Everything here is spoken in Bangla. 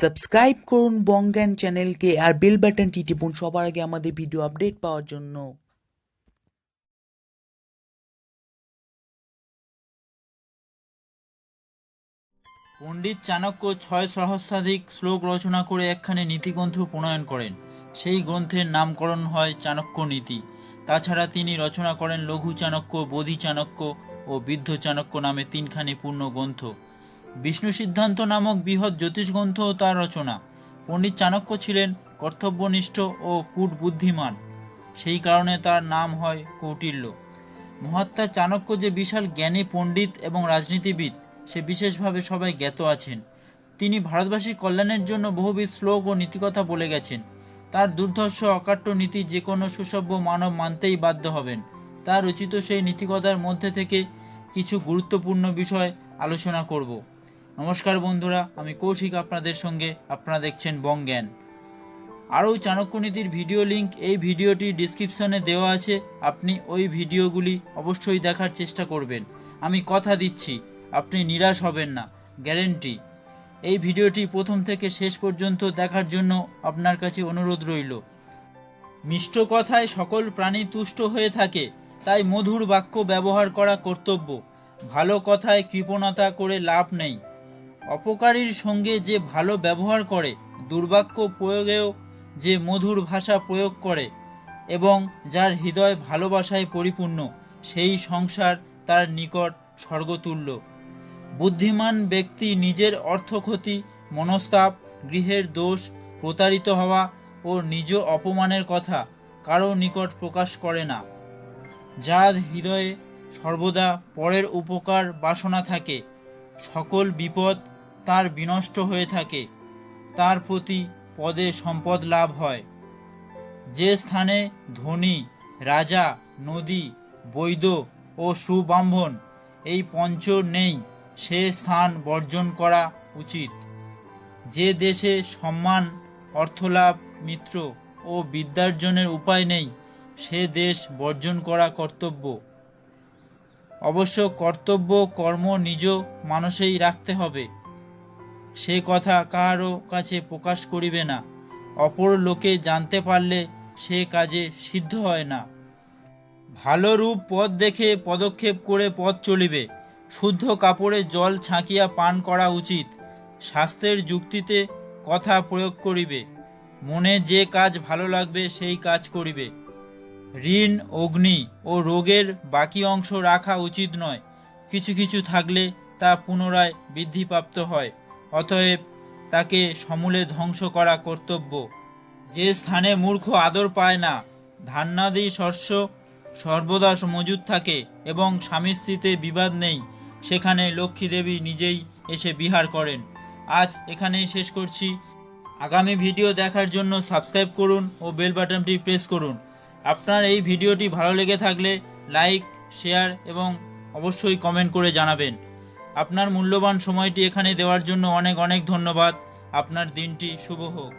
সাবস্ক্রাইব করুন বঙ্গান চ্যানেলকে আর বেল বাটনটি টিপুন সবার আগে আমাদের ভিডিও আপডেট পাওয়ার জন্য। পণ্ডিত চাণক্য 6 সহস্রাধিক শ্লোক রচনা করে একখানি নীতিগ্রন্থ প্রণয়ন করেন। সেই গ্রন্থের নামকরণ হয় চাণক্য নীতি। তাছাড়া তিনি রচনা করেন লঘু চাণক্য, বোধি চাণক্য ও বৃদ্ধ চাণক্য নামে তিনখানি পূর্ণ গ্রন্থ। বিষ্ণু সিদ্ধান্ত নামক বৃহৎ জ্যোতিষ গ্রন্থও তার রচনা। পণ্ডিত চাণক্য ছিলেন কর্তব্যনিষ্ঠ ও কূটবুদ্ধিমান, সেই কারণে তার নাম হয় কৌটিল্য। মহাত্মা চাণক্য যে বিশাল জ্ঞানী পণ্ডিত এবং রাজনীতিবিদ, সে বিশেষভাবে সবাই জ্ঞাত আছেন। তিনি ভারতবাসীর কল্যাণের জন্য বহুবিধ শ্লোক ও নীতিকথা বলে গেছেন। তার দুর্ধর্ষ অকাট্য নীতি যে কোনো সুসভ্য মানব মানতেই বাধ্য হবেন। তার রচিত সেই নীতিকথার মধ্যে থেকে কিছু গুরুত্বপূর্ণ বিষয় আলোচনা করব। নমস্কার বন্ধুরা, আমি কৌশিক আপনাদের সঙ্গে। আপনারা দেখছেন বঙ্গান। আরও চাণক্যনীতির ভিডিও লিঙ্ক এই ভিডিওটির ডিসক্রিপশনে দেওয়া আছে। আপনি ওই ভিডিওগুলি অবশ্যই দেখার চেষ্টা করবেন। আমি কথা দিচ্ছি, আপনি নিরাশ হবেন না, গ্যারেন্টি। এই ভিডিওটি প্রথম থেকে শেষ পর্যন্ত দেখার জন্য আপনার কাছে অনুরোধ রইল। মিষ্ট কথায় সকল প্রাণী তুষ্ট হয়ে থাকে, তাই মধুর বাক্য ব্যবহার করা কর্তব্য। ভালো কথায় কৃপণতা করে লাভ নেই। অপকারীর সঙ্গে যে ভালো ব্যবহার করে, দুর্বাক্য প্রয়োগেও যে মধুর ভাষা প্রয়োগ করে এবং যার হৃদয় ভালোবাসায় পরিপূর্ণ, সেই সংসার তার নিকট স্বর্গতুল্য। বুদ্ধিমান ব্যক্তি নিজের অর্থক্ষতি, মনস্তাপ, গৃহের দোষ, প্রতারিত হওয়া ও নিজ অপমানের কথা কারো নিকট প্রকাশ করে না। যার হৃদয়ে সর্বদা পরের উপকার বাসনা থাকে, সকল বিপদ তার বিনষ্ট হয়ে থাকে, তার প্রতি পদে সম্পদ লাভ হয়। যে স্থানে ধনী, রাজা, নদী, বৈদ্য ও সুব্রাহ্মণ এই পঞ্চ নেই, সে স্থান বর্জন করা উচিত। যে দেশে সম্মান, অর্থলাভ, মিত্র ও বিদ্যার্জনের উপায় নেই, সে দেশ বর্জন করা কর্তব্য। অবশ্য কর্তব্য কর্ম নিজ মানুষেই রাখতে হবে, সে কথা কাহারও কাছে প্রকাশ করিবে না। অপর লোকে জানতে পারলে সে কাজে সিদ্ধ হয় না। ভালো রূপ পথ দেখে পদক্ষেপ করে পথ চলিবে। শুদ্ধ কাপড়ে জল ছাঁকিয়া পান করা উচিত। শাস্ত্রের যুক্তিতে কথা প্রয়োগ করিবে। মনে যে কাজ ভালো লাগবে সেই কাজ করিবে। ঋণ, অগ্নি ও রোগের বাকি অংশ রাখা উচিত নয়। কিছু কিছু থাকলে তা পুনরায় বৃদ্ধিপ্রাপ্ত হয়, অতএব তাকে সমূলে ধ্বংস করা কর্তব্য। যে স্থানে মূর্খ আদর পায় না, ধান্যাদি শস্য সর্বদা মজুদ থাকে এবং স্বামী স্ত্রীতে বিবাদ নেই, সেখানে লক্ষ্মী দেবী নিজেই এসে বিহার করেন। আজ এখানেই শেষ করছি। আগামী ভিডিও দেখার জন্য সাবস্ক্রাইব করুন ও বেল বাটনটি প্রেস করুন। আপনার এই ভিডিওটি ভালো লেগে থাকলে লাইক, শেয়ার এবং অবশ্যই কমেন্ট করে জানাবেন। আপনার মূল্যবান সময়টি এখানে দেওয়ার জন্য অনেক অনেক ধন্যবাদ। আপনার দিনটি শুভ হোক।